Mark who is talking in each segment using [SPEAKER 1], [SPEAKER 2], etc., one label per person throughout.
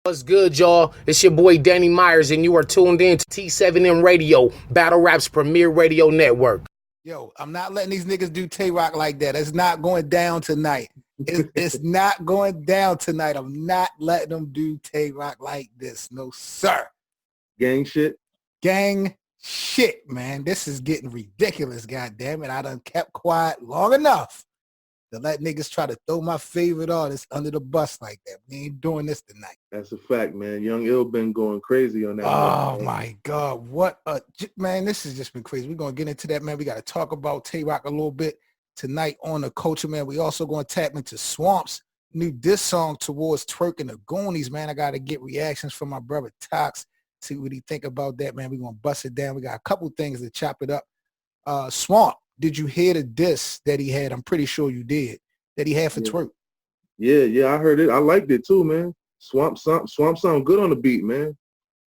[SPEAKER 1] What's good, y'all? It's your boy Danny Myers, and you are tuned in to T7M Radio, Battle Rap's premier radio network.
[SPEAKER 2] Yo, I'm not letting these niggas do TAY ROC like that. It's not going down tonight. It's not going down tonight. I'm not letting them do TAY ROC like this. No, sir.
[SPEAKER 3] Gang shit?
[SPEAKER 2] Gang shit, man. This is getting ridiculous, goddammit. I done kept quiet long enough to let niggas try to throw my favorite artist under the bus like that. We ain't doing this tonight.
[SPEAKER 3] That's a fact, man. Young Ill been going crazy on that.
[SPEAKER 2] Oh, my God. What a... Man, this has just been crazy. We're going to get into that, man. We got to talk about TAY ROC a little bit tonight on the culture, man. We also going to tap into Swamp's new diss song towards TWORK and the Goonies, man. I got to get reactions from my brother TOXX. See what he think about that, man. We're going to bust it down. We got a couple things to chop it up. Swamp, did you hear the diss that he had? I'm pretty sure you did. That he had for TWORK.
[SPEAKER 3] Yeah, I heard it. I liked it too, man. Swamp sound good on the beat, man.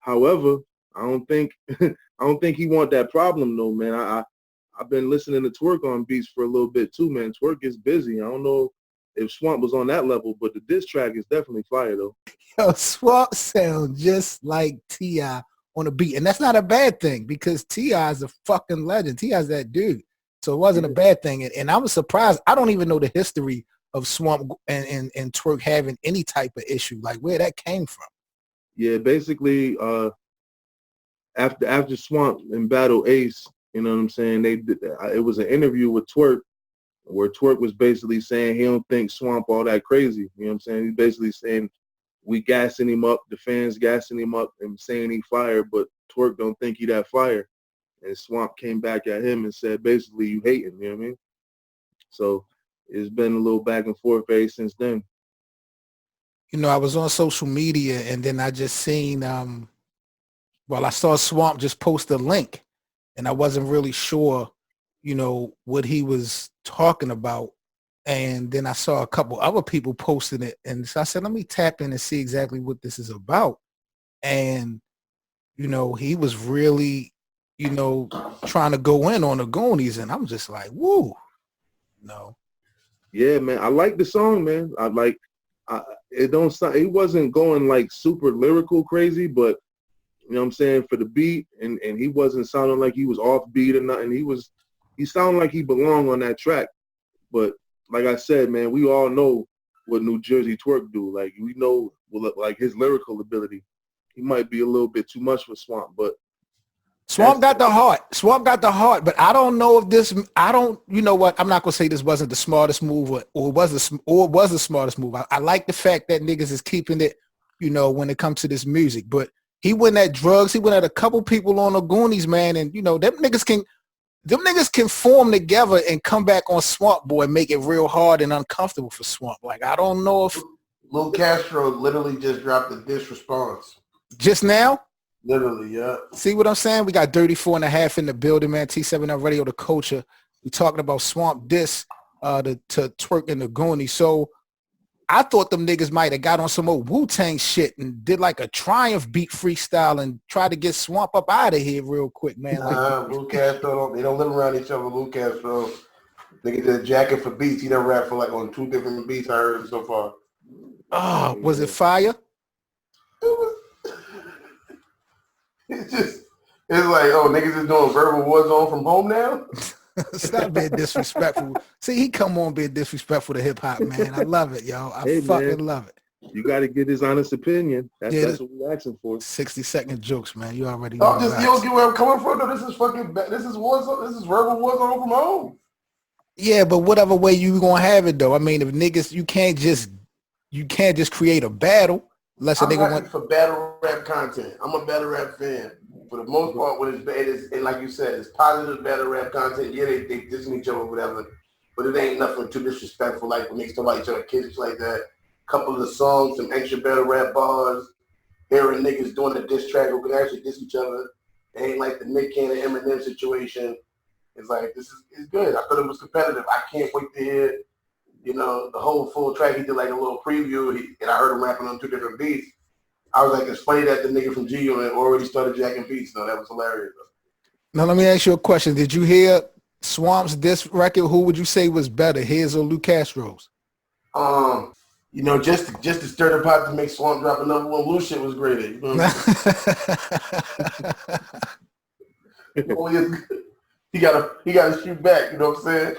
[SPEAKER 3] However, I don't think he want that problem though, man. I've been listening to TWORK on beats for a little bit too, man. TWORK is busy. I don't know if Swamp was on that level, but the diss track is definitely fire though.
[SPEAKER 2] Yo, Swamp sounds just like T.I. on a beat. And that's not a bad thing because T.I. is a fucking legend. T.I.'s that dude. So it wasn't a bad thing. And I was surprised. I don't even know the history of Swamp and TWORK having any type of issue, like where that came from.
[SPEAKER 3] Yeah, basically, after Swamp and Battle Ace, you know what I'm saying, it was an interview with TWORK where TWORK was basically saying he don't think Swamp all that crazy. You know what I'm saying? He's basically saying we gassing him up, the fans gassing him up and saying he fire, but TWORK don't think he that fire. And Swamp came back at him and said, basically, you hating, you know what I mean? So it's been a little back and forth since then.
[SPEAKER 2] You know, I was on social media and then I just seen, I saw Swamp just post a link and I wasn't really sure, you know, what he was talking about. And then I saw a couple other people posting it. And so I said, let me tap in and see exactly what this is about. And, you know, he was really, you know, trying to go in on the Goonies. And I'm just like, woo. No.
[SPEAKER 3] Yeah, man. I like the song, man. It wasn't going like super lyrical crazy, but you know what I'm saying, for the beat, and he wasn't sounding like he was off beat or nothing. He sounded like he belonged on that track. But like I said, man, we all know what New Jersey TWORK do. Like we know like his lyrical ability. He might be a little bit too much for Swamp, but
[SPEAKER 2] Swamp got the heart. Swamp got the heart, but I don't know if this. You know what? I'm not gonna say this wasn't the smartest move, or it was the smartest move. I like the fact that niggas is keeping it, you know, when it comes to this music. But he went at drugs. He went at a couple people on the Goonies, man, and you know them niggas can form together and come back on Swamp Boy and make it real hard and uncomfortable for Swamp. Like I don't know if
[SPEAKER 4] Lil Castro literally just dropped a diss response
[SPEAKER 2] just now.
[SPEAKER 4] Literally, yeah.
[SPEAKER 2] See what I'm saying? We got Dirty 4.5 in the building, man. T7L Radio, the culture. We talking about Swamp diss to TWORK and the Goonies. So I thought them niggas might have got on some old Wu-Tang shit and did like a Triumph beat freestyle and tried to get Swamp up out of here real quick, man.
[SPEAKER 4] Lil Castro, they don't live around each other. Lil Castro, nigga did a jacket for beats. He done rap for like on 2 different beats I heard so far.
[SPEAKER 2] Oh, was it fire?
[SPEAKER 4] It's like, oh, niggas is doing verbal war zone from home now?
[SPEAKER 2] Stop being disrespectful. See, he come on being disrespectful to hip-hop, man. I love it, yo. I fucking love it.
[SPEAKER 3] You got to get his honest opinion. That's what we're asking for.
[SPEAKER 2] 60-second jokes, man. You already know.
[SPEAKER 4] You don't get where I'm coming from, though. This is war zone. This is verbal war zone from home.
[SPEAKER 2] Yeah, but whatever way you gonna have it, though. I mean, if niggas, you can't just create a battle. Unless a nigga
[SPEAKER 4] went for battle rap content. I'm a battle rap fan. For the most part, when it's bad, and like you said, it's positive battle rap content. Yeah, they dissing each other, whatever. But it ain't nothing too disrespectful, like when niggas talk about each other, kids like that. Couple of the songs, some extra battle rap bars. Hearing niggas doing a diss track who can actually diss each other. It ain't like the Nick Cannon Eminem situation. It's like, it's good. I thought it was competitive. I can't wait to hear, you know, the whole full track. He did like a little preview, and I heard him rapping on 2 different beats. I was like, it's funny that the nigga from G-Unit already started jacking beats, though. That was hilarious.
[SPEAKER 2] Now, let me ask you a question. Did you hear Swamp's diss record? Who would you say was better, his or Lou Castro's?
[SPEAKER 4] You know, just to stir the pot to make Swamp drop a #1 blue shit was great. You know what I'm saying? he gotta shoot back. You know what I'm saying?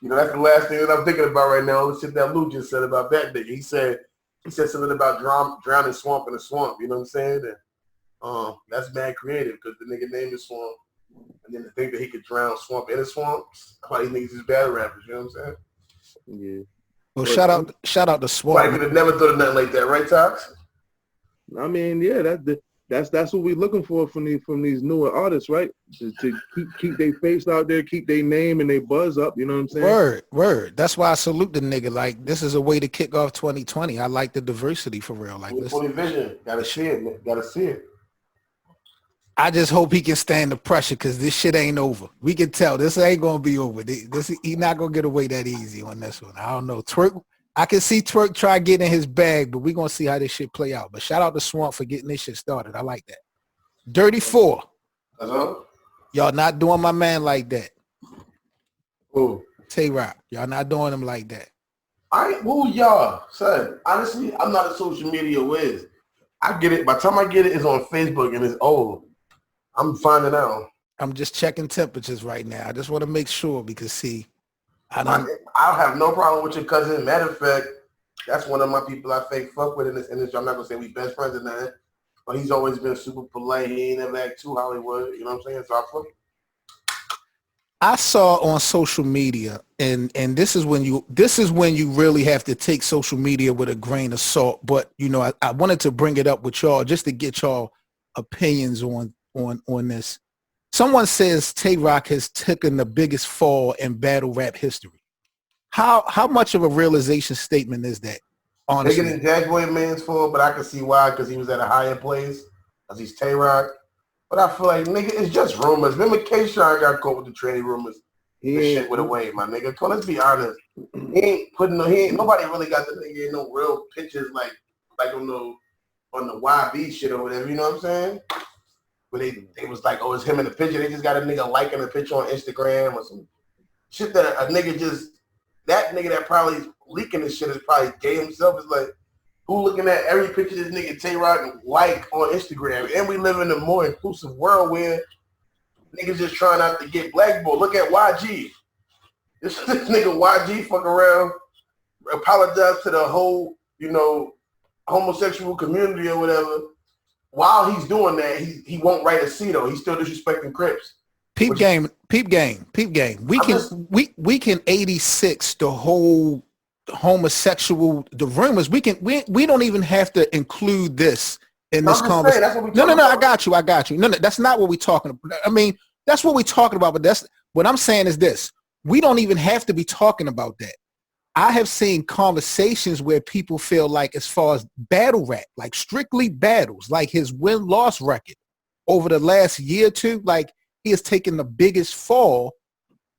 [SPEAKER 4] You know, that's the last thing that I'm thinking about right now. The shit that Lou just said about that nigga. He said something about drowning Swamp in a swamp. You know what I'm saying? And, that's mad creative because the nigga named is Swamp, and then to think that he could drown Swamp in a swamp. That's why these niggas is battle rappers. You know what I'm saying?
[SPEAKER 3] Yeah.
[SPEAKER 2] Well, shout out to Swamp.
[SPEAKER 4] Probably could have never thought of nothing like that, right, Tox?
[SPEAKER 3] I mean, yeah, that's what we're looking for from these newer artists, right? To keep their face out there, keep their name and their buzz up. You know what I'm saying?
[SPEAKER 2] Word. That's why I salute the nigga. Like, this is a way to kick off 2020. I like the diversity for real. Like,
[SPEAKER 4] 2020 vision. Gotta see it, man. Gotta see it.
[SPEAKER 2] I just hope he can stand the pressure because this shit ain't over. We can tell this ain't gonna be over. He not gonna get away that easy on this one. I don't know. TWORK. I can see TWORK try getting in his bag, but we're gonna see how this shit play out. But shout out to Swamp for getting this shit started. I like that. Dirty 4.
[SPEAKER 4] That's all?
[SPEAKER 2] Y'all not doing my man like that.
[SPEAKER 4] Who?
[SPEAKER 2] TAY ROC. Y'all not doing him like that.
[SPEAKER 4] Who y'all? Son, honestly, I'm not a social media whiz. I get it. By the time I get it, it's on Facebook and it's old. I'm finding out.
[SPEAKER 2] I'm just checking temperatures right now. I just want to make sure because see,
[SPEAKER 4] I'll have no problem with your cousin. Matter of fact, that's one of my people I fake fuck with in this industry. I'm not gonna say we best friends or nothing, but he's always been super polite. He ain't never act too Hollywood. You know what I'm saying? So I fuck.
[SPEAKER 2] I saw on social media, and this is when you really have to take social media with a grain of salt. But you know, I wanted to bring it up with y'all just to get y'all opinions on this. Someone says TAY ROC has taken the biggest fall in battle rap history. How much of a realization statement is that? Honestly,
[SPEAKER 4] Taking the Jaguar man's fault, but I can see why because he was at a higher place because he's TAY ROC. But I feel like, nigga, it's just rumors. Remember K-Shine got caught with the tranny rumors. This shit went away, my nigga. Come on, let's be honest. Nobody really got the nigga in no real pictures like on the YB shit or whatever, you know what I'm saying? But they was like, oh, it's him in the picture. They just got a nigga liking the picture on Instagram or some shit that a nigga that nigga that probably leaking this shit is probably gay himself. Is like, who looking at every picture this nigga TAY ROC like on Instagram? And we live in a more inclusive world where niggas just trying not to get blackballed. Look at YG. This nigga YG fuck around, apologize to the whole, you know, homosexual community or whatever. While he's doing that, he won't write a C though. He's still disrespecting Crips. Peep game. We can 86 the whole homosexual, the rumors. We don't even have to include this in this conversation. No, I got you. No, that's not what we're talking about. I mean, that's what we're talking about, but that's what I'm saying is this. We don't even have to be talking about that. I have seen conversations where people feel like as far as battle rap, like strictly battles, like his win-loss record over the last year or two, like he has taken the biggest fall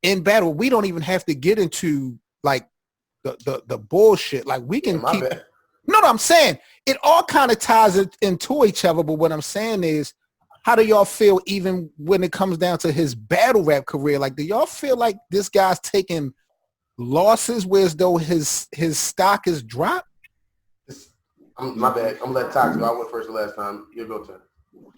[SPEAKER 4] in battle. We don't even have to get into like the bullshit. Like we can keep. No, I'm saying it all kind of ties into each other. But what I'm saying is, how do y'all feel even when it comes down to his battle rap career? Like, do y'all feel like this guy's taking losses whereas though his stock is dropped? My bad. I'm gonna let Tox go. I went first the last time. You go turn.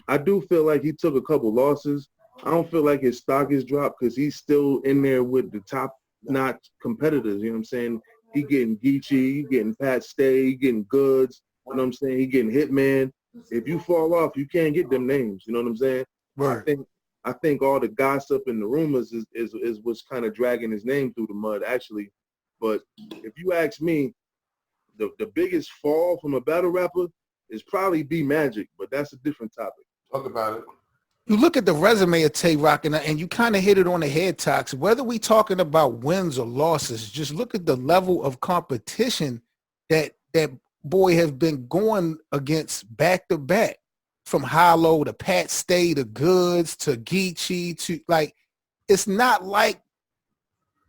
[SPEAKER 3] I do feel like he took a couple losses. I don't feel like his stock is dropped because he's still in there with the top-notch competitors. You know what I'm saying? He getting Geechee, he getting Pat Stay, he getting Goods. You know what I'm saying? He getting Hitman. If you fall off, you can't get them names. You know what I'm saying? Right. I think all the gossip and the rumors is what's kind of dragging his name through the mud, actually. But if you ask me, the biggest fall from a battle rapper is probably B Magic, but that's a different topic.
[SPEAKER 4] Talk about it.
[SPEAKER 2] You look at the resume of TAY ROC and you kind of hit it on the head, Tox. Whether we talking about wins or losses, just look at the level of competition that boy has been going against back to back. From Hollow to Pat Stay to Goods to Geechee to like, it's not like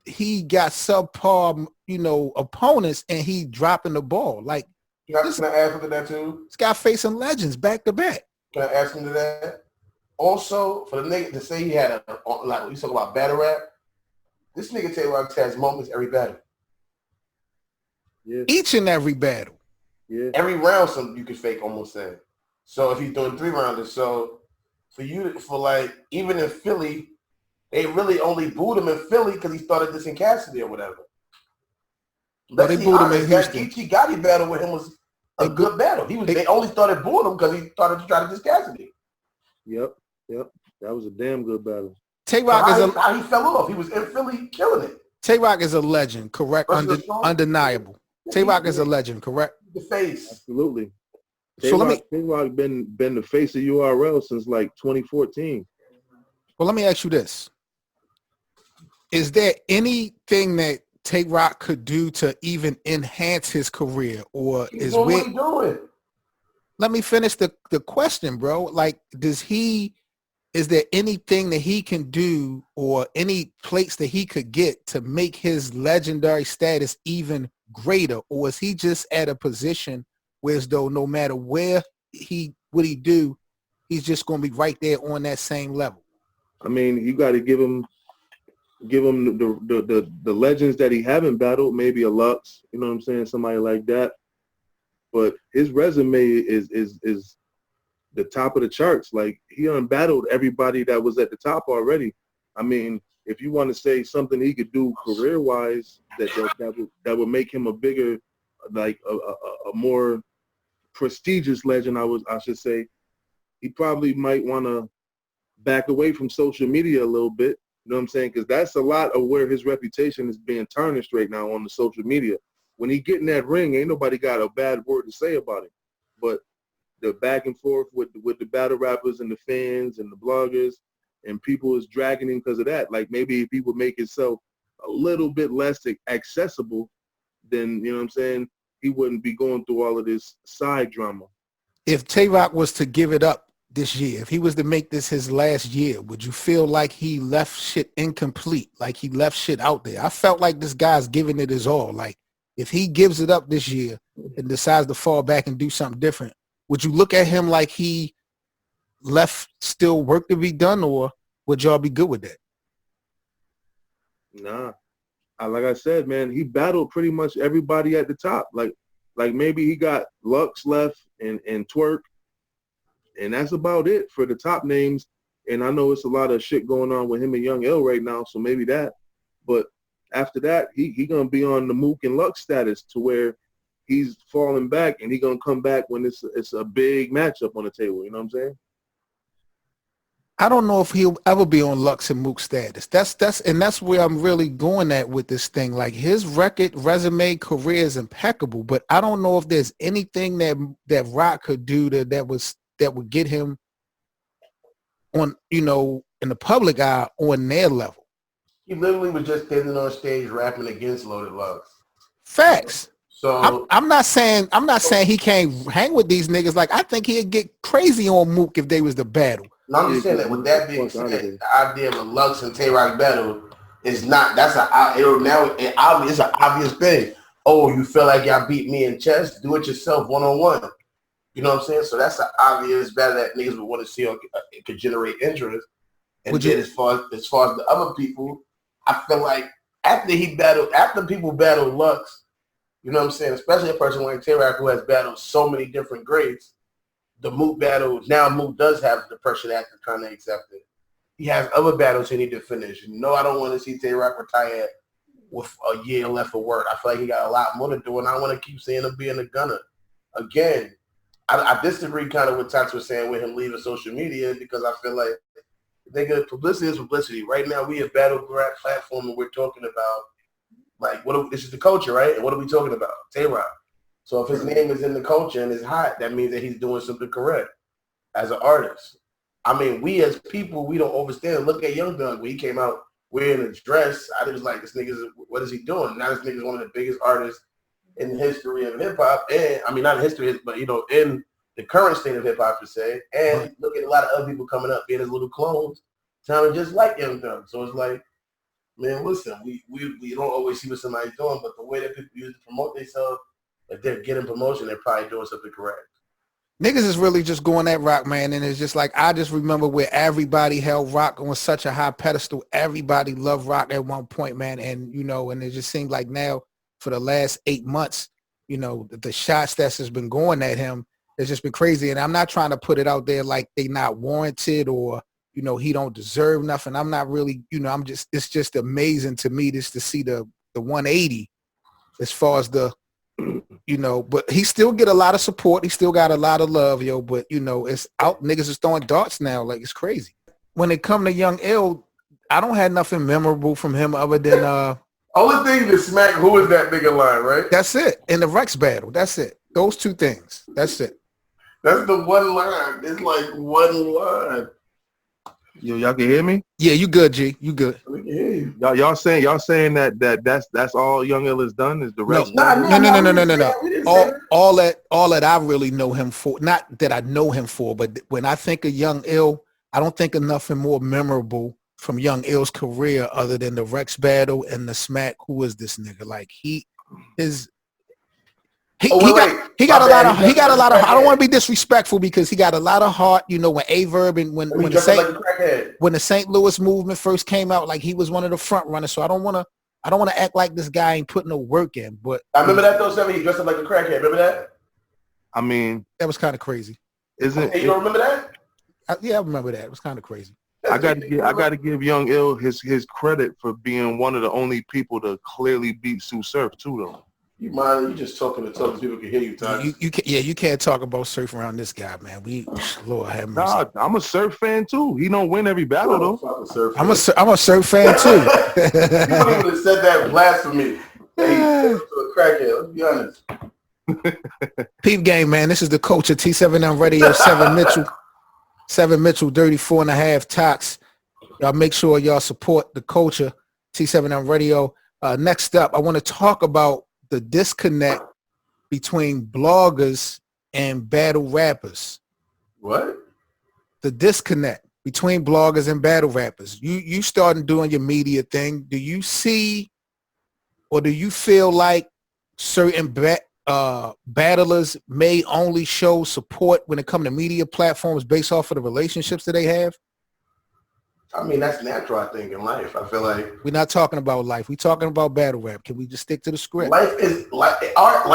[SPEAKER 2] he got subpar, you know, opponents and he dropping the ball. Like,
[SPEAKER 4] can I ask him to that too?
[SPEAKER 2] This guy facing legends back to back.
[SPEAKER 4] Can I ask him to that? Also, for the nigga to say he had like you talk about battle rap, this nigga TAY ROC has moments every battle.
[SPEAKER 3] Yeah.
[SPEAKER 2] Each and every battle.
[SPEAKER 3] Yeah.
[SPEAKER 4] Every round, you could fake almost saying. So if he's doing 3-rounders, so for like, even in Philly, they really only booed him in Philly because he started this in Cassidy or whatever.
[SPEAKER 2] Well, they booed him in Houston.
[SPEAKER 4] That Geechee Gotti battle with him was a good battle. They only started booing him because he started to try to diss Cassidy.
[SPEAKER 3] Yep. That was a damn good battle.
[SPEAKER 2] Tay ROC is
[SPEAKER 4] how he fell off. He was in Philly killing it.
[SPEAKER 2] Tay ROC is a legend, correct? Undeniable. Tay ROC is a legend, correct?
[SPEAKER 4] The face.
[SPEAKER 3] Absolutely.
[SPEAKER 2] Tay
[SPEAKER 3] ROC been the face of URL since like 2014.
[SPEAKER 2] Well, let me ask you this. Is there anything that Tay ROC could do to even enhance his career, or
[SPEAKER 4] He's doing what he's doing?
[SPEAKER 2] Let me finish the question, bro. Like, is there anything that he can do or any plates that he could get to make his legendary status even greater? Or is he just at a position where as though no matter what he do, he's just going to be right there on that same level?
[SPEAKER 3] I mean, you got to give him the legends that he haven't battled, maybe a Lux, you know what I'm saying, somebody like that. But his resume is the top of the charts. Like, he unbattled everybody that was at the top already. I mean, if you want to say something he could do career-wise that would make him a bigger, like a more prestigious legend, I should say, he probably might want to back away from social media a little bit. You know what I'm saying? Because that's a lot of where his reputation is being tarnished right now on the social media. When he get in that ring, ain't nobody got a bad word to say about it. But the back and forth with the battle rappers and the fans and the bloggers and people is dragging him because of that. Like, maybe if he would make himself a little bit less accessible, then, you know what I'm saying, he wouldn't be going through all of this side drama.
[SPEAKER 2] If Tay ROC was to give it up this year, if he was to make this his last year, would you feel like he left shit incomplete, like he left shit out there? I felt like this guy's giving it his all. Like, if he gives it up this year and decides to fall back and do something different, would you look at him like he left still work to be done, or would y'all be good with that?
[SPEAKER 3] Nah. Like I said, man, he battled pretty much everybody at the top. Like maybe he got Lux left and TWORK, and that's about it for the top names. And I know it's a lot of shit going on with him and Young L right now, so maybe that. But after that, he gonna be on the Mook and Lux status to where he's falling back, and he gonna come back when it's a big matchup on the table. You know what I'm saying?
[SPEAKER 2] I don't know if he'll ever be on Lux and Mook status. That's where I'm really going at with this thing. Like, his resume, career is impeccable, but I don't know if there's anything that ROC could do that would get him on, you know, in the public eye on their level.
[SPEAKER 4] He literally was just standing on stage rapping against Loaded Lux.
[SPEAKER 2] Facts.
[SPEAKER 4] So
[SPEAKER 2] I'm not saying he can't hang with these niggas. Like, I think he'd get crazy on Mook if they was the battle.
[SPEAKER 4] No, I'm just saying that with that being said, the idea of a Lux and Tay ROC battle is not, it's an obvious thing. Oh, you feel like y'all beat me in chess? Do it yourself one-on-one. You know what I'm saying? So that's an obvious battle that niggas would want to see, or it could generate interest. And then as far as the other people, I feel like after people battle Lux, you know what I'm saying, especially a person like Tay ROC who has battled so many different grades, the Mook battle, now Mook does have the pressure that to kind of accept it. He has other battles he need to finish. No, I don't want to see Tay ROC retire with a year left of work. I feel like he got a lot more to do, and I want to keep seeing him being a gunner. Again, I disagree kind of with TOXX was saying with him leaving social media, because I feel like publicity is publicity. Right now, we have battle rap platform, and we're talking about, like, this is the culture, right? And what are we talking about? Tay ROC. So if his name is in the culture and it's hot, that means that he's doing something correct as an artist. I mean, we as people, we don't understand. Look at Young Thug when he came out wearing a dress. I was like, this nigga's, what is he doing? Now this nigga's one of the biggest artists in the history of hip hop, and I mean, not in history, but, you know, in the current state of hip hop per se. And look at a lot of other people coming up being his little clones, sounding just like Young Thug. So it's like, man, listen, we don't always see what somebody's doing, but the way that people use to promote themselves, if they're getting promotion, they're probably doing something correct.
[SPEAKER 2] Niggas is really just going at ROC, man, and it's just like, I just remember where everybody held ROC on such a high pedestal. Everybody loved ROC at one point, man, and, you know, and it just seemed like now for the last 8 months, you know, the shots that's just been going at him has just been crazy. And I'm not trying to put it out there like they not warranted or, you know, he don't deserve nothing. I'm not really, you know, it's just amazing to me just to see the 180 as far as the, you know, but he still get a lot of support. He still got a lot of love, yo, but you know, it's out. Niggas is throwing darts now. Like it's crazy. When it come to Young Ill, I don't have nothing memorable from him other than,
[SPEAKER 4] only thing to smack who is that nigga line, right?
[SPEAKER 2] that's it. In the Rex battle. That's it. Those two things. That's it.
[SPEAKER 4] That's the one line. It's like one line.
[SPEAKER 3] Yo, y'all can hear me?
[SPEAKER 2] Yeah, you good, G. You good.
[SPEAKER 4] We can hear you.
[SPEAKER 3] Y'all saying that's all Young Ill has done is the rest.
[SPEAKER 2] No. All that I really know him for, not that I know him for, but when I think of Young Ill, I don't think of nothing more memorable from Young Ill's career other than the Rex battle and the smack. Who is this nigga? Like he got a lot of I don't want to be disrespectful because he got a lot of heart, you know, when Averb and when the St. Louis movement first came out, like he was one of the front runners. So I don't want to act like this guy ain't putting no work in, but
[SPEAKER 4] I remember that though, 7, he dressed up like a crackhead. Remember that?
[SPEAKER 3] I mean,
[SPEAKER 2] that was kind of crazy.
[SPEAKER 3] Isn't
[SPEAKER 4] you don't remember that?
[SPEAKER 2] Yeah, I remember that. It was kind of crazy.
[SPEAKER 3] I gotta give Young Ill his credit for being one of the only people to clearly beat Sue Surf too, though.
[SPEAKER 4] You mind? You just talking to talk. People can hear you, Ty.
[SPEAKER 2] You can't talk about Surf around this guy, man. Lord have mercy.
[SPEAKER 3] Nah, I'm a Surf fan too. He don't win every battle though.
[SPEAKER 2] I'm a Surf fan too.
[SPEAKER 4] You wouldn't even said that blasphemy. Hey, to a crackhead. Let's be honest.
[SPEAKER 2] Peep game, man. This is the coach of T7M Radio. 7 Mitchell, 34.5 TOXX. Y'all make sure y'all support the culture, T7M Radio. Next up, I want to talk about the disconnect between bloggers and battle rappers.
[SPEAKER 4] What?
[SPEAKER 2] The disconnect between bloggers and battle rappers. You starting doing your media thing. Do you see or do you feel like certain battlers may only show support when it comes to media platforms based off of the relationships that they have?
[SPEAKER 4] I mean, that's natural, I think, in life. I feel like
[SPEAKER 2] we're not talking about life. We're talking about battle rap. Can we just stick to the script?
[SPEAKER 4] Life is like art.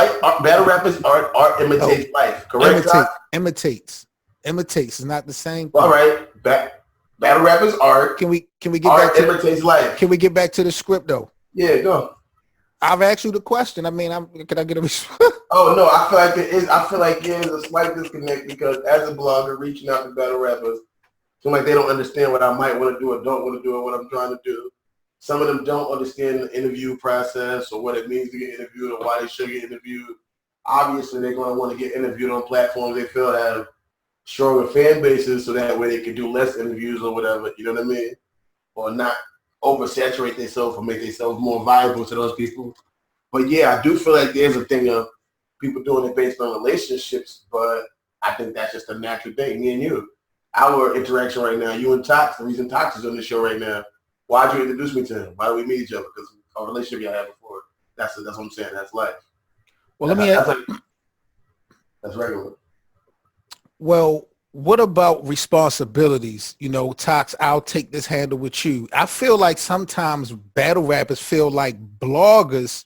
[SPEAKER 4] Battle rap is art. Art imitates life. Correct?
[SPEAKER 2] Imitates. Is not the same thing.
[SPEAKER 4] All right. Battle rap is art.
[SPEAKER 2] Can we get
[SPEAKER 4] art
[SPEAKER 2] back to
[SPEAKER 4] imitates life?
[SPEAKER 2] Can we get back to the script though?
[SPEAKER 4] Yeah, go.
[SPEAKER 2] I've asked you the question. I mean, can I get a response?
[SPEAKER 4] Oh no, I feel like there is. I feel like there is a slight disconnect because as a blogger reaching out to battle rappers, feel like they don't understand what I might want to do or don't want to do or what I'm trying to do. Some of them don't understand the interview process or what it means to get interviewed or why they should get interviewed. Obviously, they're going to want to get interviewed on platforms they feel have stronger fan bases so that way they can do less interviews or whatever, you know what I mean? Or not oversaturate themselves or make themselves more viable to those people. But yeah, I do feel like there's a thing of people doing it based on relationships, but I think that's just a natural thing, me and you. Our interaction right now, you and TOXX, the reason TOXX is on the show right now, why'd you introduce me to him? Why did we meet each other? Because of a relationship y'all had before. That's what I'm saying. That's life.
[SPEAKER 2] Well,
[SPEAKER 4] that's regular.
[SPEAKER 2] Well, what about responsibilities? You know, TOXX, I'll take this handle with you. I feel like sometimes battle rappers feel like bloggers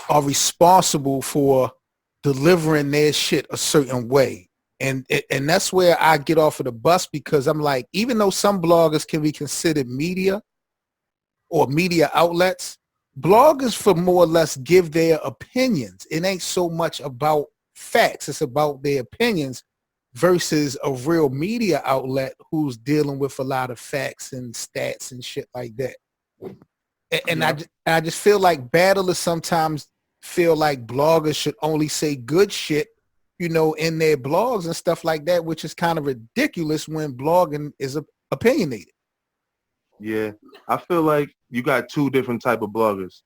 [SPEAKER 2] are responsible for delivering their shit a certain way. And that's where I get off of the bus because I'm like, even though some bloggers can be considered media or media outlets, bloggers for more or less give their opinions. It ain't so much about facts. It's about their opinions versus a real media outlet who's dealing with a lot of facts and stats and shit like that. And yeah. I just feel like battlers sometimes feel like bloggers should only say good shit, you know, in their blogs and stuff like that, which is kind of ridiculous when blogging is opinionated.
[SPEAKER 3] Yeah, I feel like you got two different type of bloggers.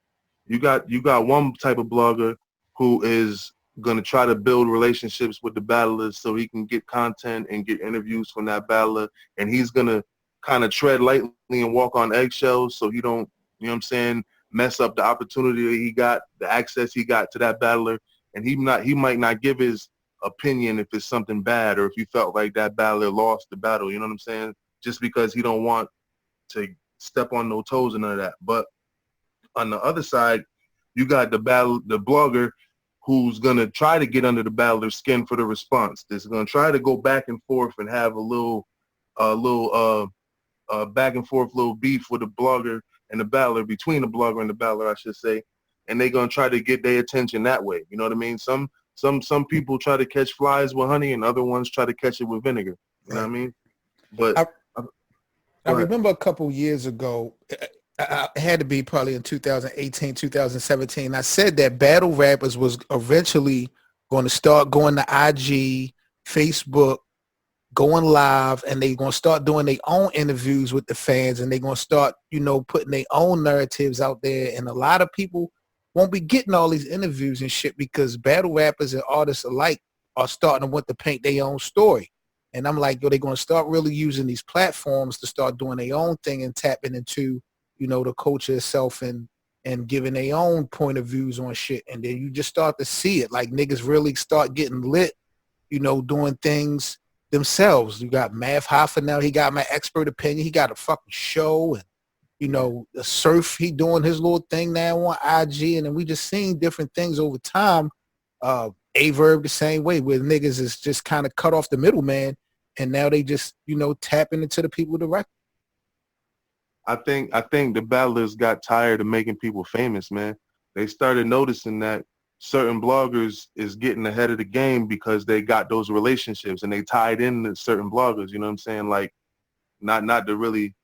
[SPEAKER 3] You got one type of blogger who is going to try to build relationships with the battlers so he can get content and get interviews from that battler, and he's going to kind of tread lightly and walk on eggshells so he don't, you know what I'm saying, mess up the opportunity that he got, the access he got to that battler, and he might not give his opinion if it's something bad or if he felt like that battler lost the battle, you know what I'm saying, just because he don't want to step on no toes and none of that. But on the other side, you got the blogger who's gonna try to get under the battler's skin for the response. That's gonna try to go back and forth and have a little back and forth little beef with the blogger and the battler, between the blogger and the battler, I should say. And they're gonna try to get their attention that way. You know what I mean? Some people try to catch flies with honey, and other ones try to catch it with vinegar. You know what I mean? But
[SPEAKER 2] I remember a couple years ago, I had to be probably in 2018, 2017. I said that battle rappers was eventually going to start going to IG, Facebook, going live, and they're going to start doing their own interviews with the fans, and they're going to start, you know, putting their own narratives out there. And a lot of people won't be getting all these interviews and shit because battle rappers and artists alike are starting to want to paint their own story. And I'm like, yo, they're going to start really using these platforms to start doing their own thing and tapping into, you know, the culture itself and giving their own point of views on shit. And then you just start to see it. Like niggas really start getting lit, you know, doing things themselves. You got Math Hoffa now. He got My Expert Opinion. He got a fucking show. And, you know, the Surf, he doing his little thing now on IG. And then we just seen different things over time. Averb the same way, where niggas is just kind of cut off the middleman, and now they just, you know, tapping into the people directly.
[SPEAKER 3] I think the battlers got tired of making people famous, man. They started noticing that certain bloggers is getting ahead of the game because they got those relationships and they tied in to certain bloggers. You know what I'm saying? Like, not to really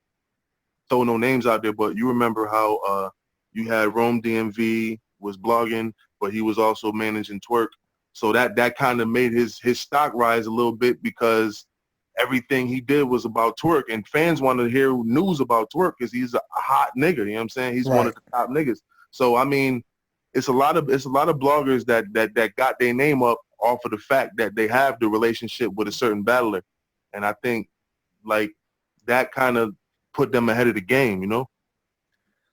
[SPEAKER 3] throw no names out there, but you remember how you had Rome DMV was blogging, but he was also managing TWORK. So that kind of made his stock rise a little bit because everything he did was about TWORK, and fans wanted to hear news about TWORK because he's a hot nigga. You know what I'm saying? He's one of the top niggas. So I mean, it's a lot of bloggers that got their name up off of the fact that they have the relationship with a certain battler, and I think like that kind of put them ahead of the game. You know.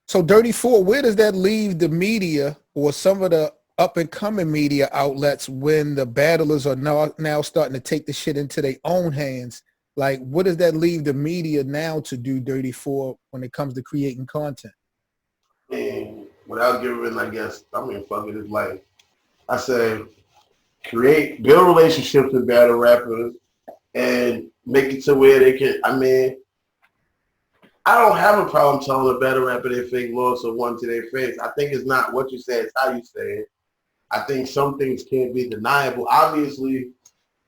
[SPEAKER 2] So Dirty Four, where does that leave the media or some of the up-and-coming media outlets when the battlers are now starting to take the shit into their own hands? Like, what does that leave the media now to do, Dirty Four, when it comes to creating content?
[SPEAKER 4] And without giving, I guess, I mean, fuck it, it's like, I say, build relationships with battle rappers and make it to where they can, I mean, I don't have a problem telling a battle rapper they fake loss or one to their face. I think it's not what you say, it's how you say it. I think some things can't be deniable. Obviously,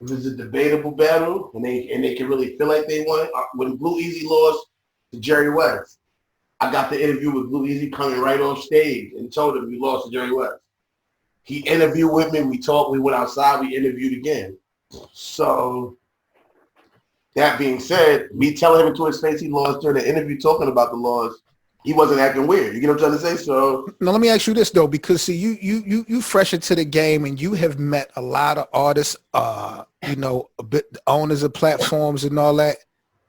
[SPEAKER 4] if it's a debatable battle and they can really feel like they won, when Blue Easy lost to Jerry West, I got the interview with Blue Easy coming right off stage and told him we lost to Jerry West. He interviewed with me, we talked, we went outside, we interviewed again. So that being said, me telling him to his face he lost during the interview talking about the loss, he wasn't acting weird. You get what I'm trying to say? So
[SPEAKER 2] now let me ask you this though, because see, you fresh into the game and you have met a lot of artists, you know, a bit owners of platforms and all that.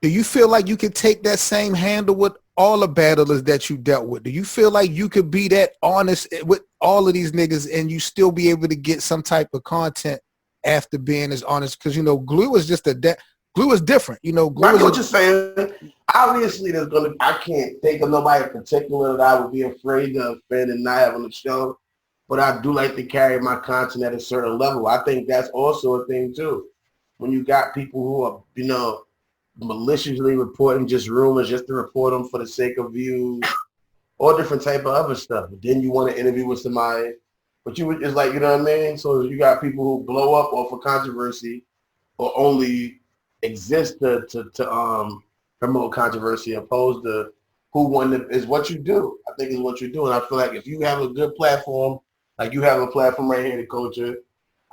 [SPEAKER 2] Do you feel like you could take that same handle with all the battlers that you dealt with? Do you feel like you could be that honest with all of these niggas and you still be able to get some type of content after being as honest? Because, you know, Glue is just Glue is different. You know, Glue
[SPEAKER 4] I
[SPEAKER 2] is
[SPEAKER 4] know what you're saying. Obviously, I can't think of nobody in particular that I would be afraid to offend and not have on the show. But I do like to carry my content at a certain level. I think that's also a thing too. When you got people who are, you know, maliciously reporting just rumors just to report them for the sake of views, or different type of other stuff. But then you want to interview with somebody, but it's like, you know what I mean? So you got people who blow up off of controversy or only exist to promote controversy, opposed to who won is what you do. I think is what you do. And I feel like if you have a good platform, like you have a platform right here in the culture,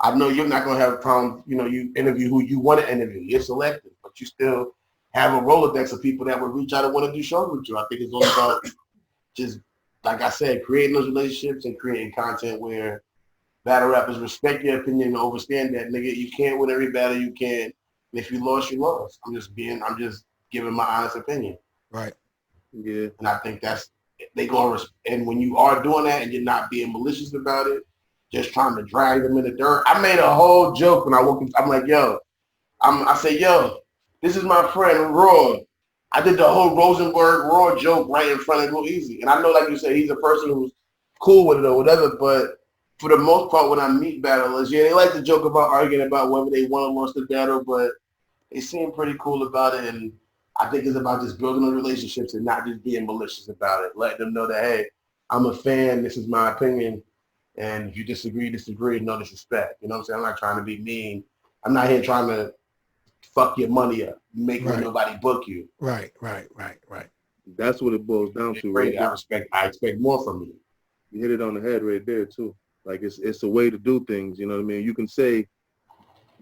[SPEAKER 4] I know you're not going to have a problem, you know, you interview who you want to interview. You're selected, but you still have a Rolodex of people that would reach out and want to do shows with you. I think it's all about just, like I said, creating those relationships and creating content where battle rappers respect your opinion and understand that, nigga, you can't win every battle you can. And if you lost, you lost. I'm just giving my honest opinion.
[SPEAKER 2] right.
[SPEAKER 3] Yeah.
[SPEAKER 4] And I think and when you are doing that and you're not being malicious about it, just trying to drag them in the dirt. I made a whole joke when I woke up. I'm like, yo, I say, yo, this is my friend Raw. I did the whole Rosenberg Raw joke right in front of Go Easy. And I know, like you said, he's a person who's cool with it or whatever, but for the most part, when I meet battlers, yeah, they like to joke about arguing about whether they won or lost the battle, but they seem pretty cool about it. And I think it's about just building those relationships and not just being malicious about it. Letting them know that, hey, I'm a fan. This is my opinion. And if you disagree, no disrespect. You know what I'm saying? I'm not trying to be mean. I'm not here trying to fuck your money up, make nobody book you.
[SPEAKER 2] Right.
[SPEAKER 3] That's what it boils down to.
[SPEAKER 4] Right? I expect more from you.
[SPEAKER 3] You hit it on the head right there too. Like it's a way to do things. You know what I mean? You can say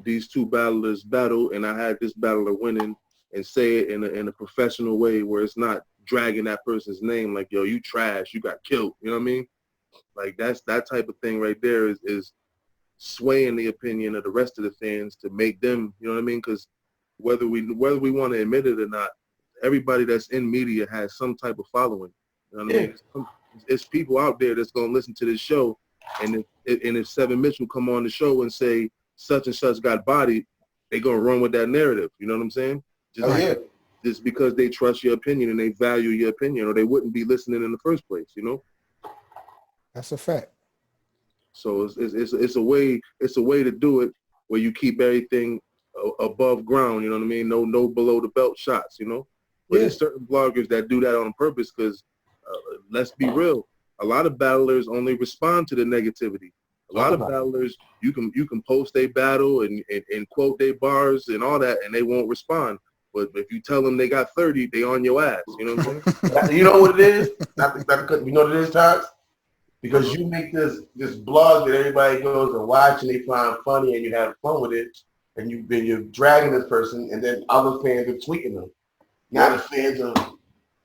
[SPEAKER 3] these two battlers battle, and I had this battler winning, and say it in a professional way where it's not dragging that person's name like, yo, you trash, you got killed. You know what I mean? Like that type of thing right there is swaying the opinion of the rest of the fans to make them, you know what I mean? Because whether we want to admit it or not, everybody that's in media has some type of following. You know what I mean? It's people out there that's gonna listen to this show, and if Seven Mitchell come on the show and say such and such got bodied, they gonna run with that narrative. You know what I'm saying? Just because they trust your opinion and they value your opinion, or they wouldn't be listening in the first place. You know?
[SPEAKER 2] That's a fact.
[SPEAKER 3] So it's a way to do it where you keep everything above ground. You know what I mean? No below the belt shots. You know? But there's certain bloggers that do that on purpose because let's be real. A lot of battlers only respond to the negativity. A lot of battlers, you can post a battle and quote their bars and all that, and they won't respond. But if you tell them they got 30, they on your ass. You know what I'm saying?
[SPEAKER 4] You know what it is? You know what it is, Tox? Because you make this blog that everybody goes and watch and they find funny and you have fun with it, and you're dragging this person, and then other fans are tweeting them. Now the fans are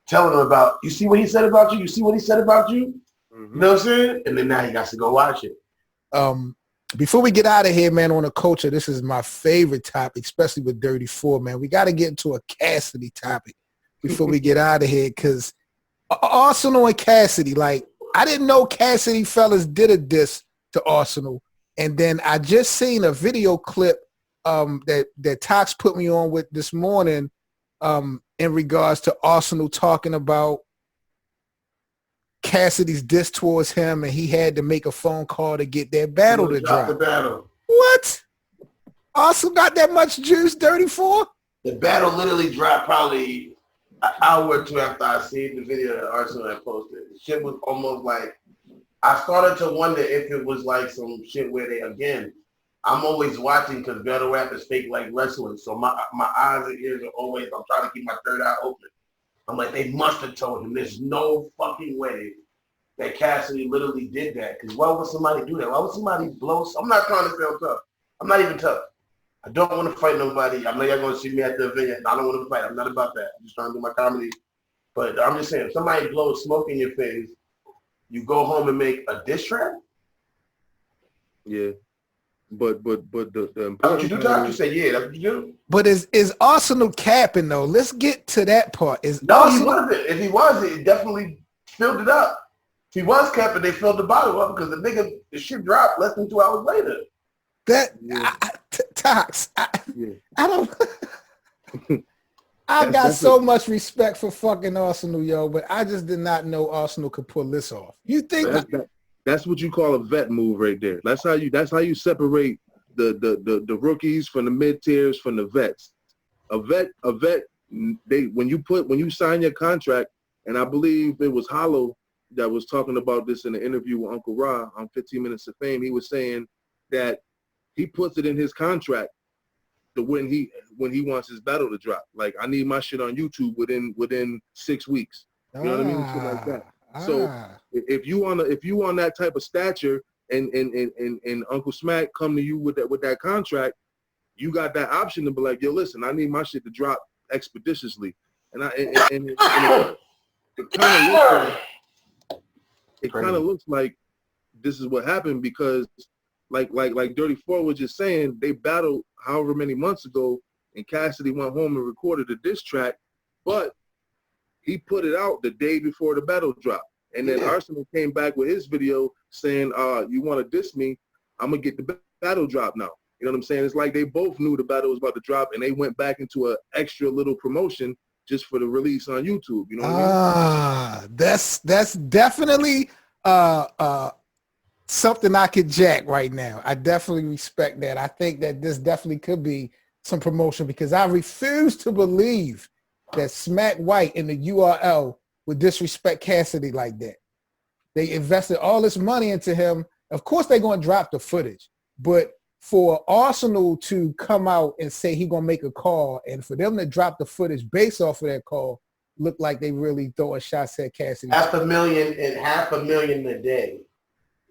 [SPEAKER 4] telling them about, you see what he said about you? You see what he said about you? Mm-hmm. You know what I'm saying? And then now he got to go watch it.
[SPEAKER 2] Before we get out of here, man, on the culture, this is my favorite topic, especially with Dirty 4, man. We got to get into a Cassidy topic before we get out of here, because Arsenal and Cassidy, like, I didn't know Cassidy fellas did a diss to Arsenal. And then I just seen a video clip that TOXX put me on with this morning in regards to Arsenal talking about Cassidy's diss towards him, and he had to make a phone call to get that battle to drop.
[SPEAKER 4] The battle.
[SPEAKER 2] What? Arsenal got that much juice, Dirty 4?
[SPEAKER 4] The battle literally dropped probably an hour or two after I seen the video that Arsenal had posted. The shit was almost like, I started to wonder if it was like some shit where they, again, I'm always watching because battle rap is fake like wrestling. So my eyes and ears are always, I'm trying to keep my third eye open. I'm like, they must have told him. There's no fucking way that Cassidy literally did that. Because why would somebody do that? Why would somebody blow? I'm not trying to sound tough. I'm not even tough. I don't want to fight nobody. I know y'all going to see me at the event. I don't want to fight. I'm not about that. I'm just trying to do my comedy. But I'm just saying, if somebody blows smoke in your face, you go home and make a diss track?
[SPEAKER 3] Yeah. But the
[SPEAKER 4] that's what you do, Tox? You say, yeah, that's what you do?
[SPEAKER 2] But is Arsenal capping, though? Let's get to that part.
[SPEAKER 4] No, he wasn't. If he was, it definitely filled it up. If he was capping, they filled the bottle up because the shit dropped less than 2 hours later.
[SPEAKER 2] TOXX, I don't... I got so much respect for fucking Arsenal, yo, but I just did not know Arsenal could pull this off. You think...
[SPEAKER 3] That's what you call a vet move right there. That's how you separate the rookies from the mid tiers from the vets. A vet, when you sign your contract, and I believe it was Hollow that was talking about this in an interview with Uncle Ra on 15 Minutes of Fame. He was saying that he puts it in his contract to when he wants his battle to drop. Like, I need my shit on YouTube within 6 weeks. You know what I mean? Shit like that. So if you on that type of stature and Uncle Smack come to you with that contract, you got that option to be like, yo, listen, I need my shit to drop expeditiously. And it kind of looks like this is what happened because like Dirty 4 was just saying, they battled however many months ago, and Cassidy went home and recorded a diss track, but he put it out the day before the battle dropped. And then Arsenal came back with his video saying, you want to diss me? I'm going to get the battle drop now. You know what I'm saying? It's like they both knew the battle was about to drop, and they went back into an extra little promotion just for the release on YouTube. You know what I mean?
[SPEAKER 2] That's definitely something I could jack right now. I definitely respect that. I think that this definitely could be some promotion because I refuse to believe that Smack White in the URL would disrespect Cassidy like that. They invested all this money into him. Of course, they're going to drop the footage, but for Arsenal to come out and say he's going to make a call and for them to drop the footage based off of that call, look like they really throwing shots at Cassidy.
[SPEAKER 4] $500,000 a day.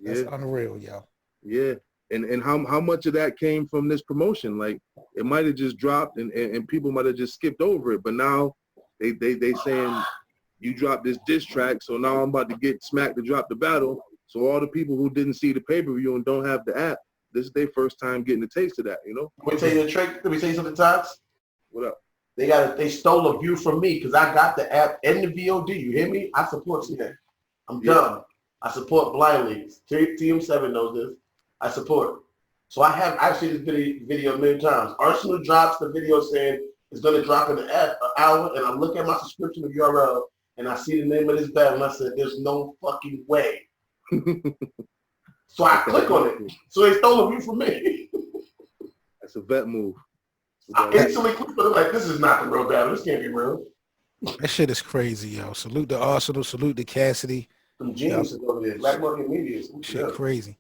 [SPEAKER 2] That's unreal, yo.
[SPEAKER 3] Yeah. And how much of that came from this promotion? Like it might have just dropped and people might have just skipped over it. But now they saying you dropped this diss track, so now I'm about to get Smack to drop the battle. So all the people who didn't see the pay-per-view and don't have the app, this is their first time getting a taste of that, you know?
[SPEAKER 4] Let me tell you the trick. Let me tell you something, TOXX.
[SPEAKER 3] What up?
[SPEAKER 4] They stole a view from me because I got the app and the VOD. You hear me? I support Smack. I'm dumb. I support blindly. Team 7 knows this. I support. So I've seen this video many times. Arsenal drops the video saying it's going to drop in an hour, and I look at my subscription to URL, and I see the name of this battle, and I said, there's no fucking way. So I click on it. So they stole a view from me.
[SPEAKER 3] That's a vet move.
[SPEAKER 4] I instantly clicked on it like, this is not the real battle. This can't be real.
[SPEAKER 2] That shit is crazy, yo. Salute to Arsenal. Salute to Cassidy.
[SPEAKER 4] Some geniuses over there. Black market media.
[SPEAKER 2] Shit crazy.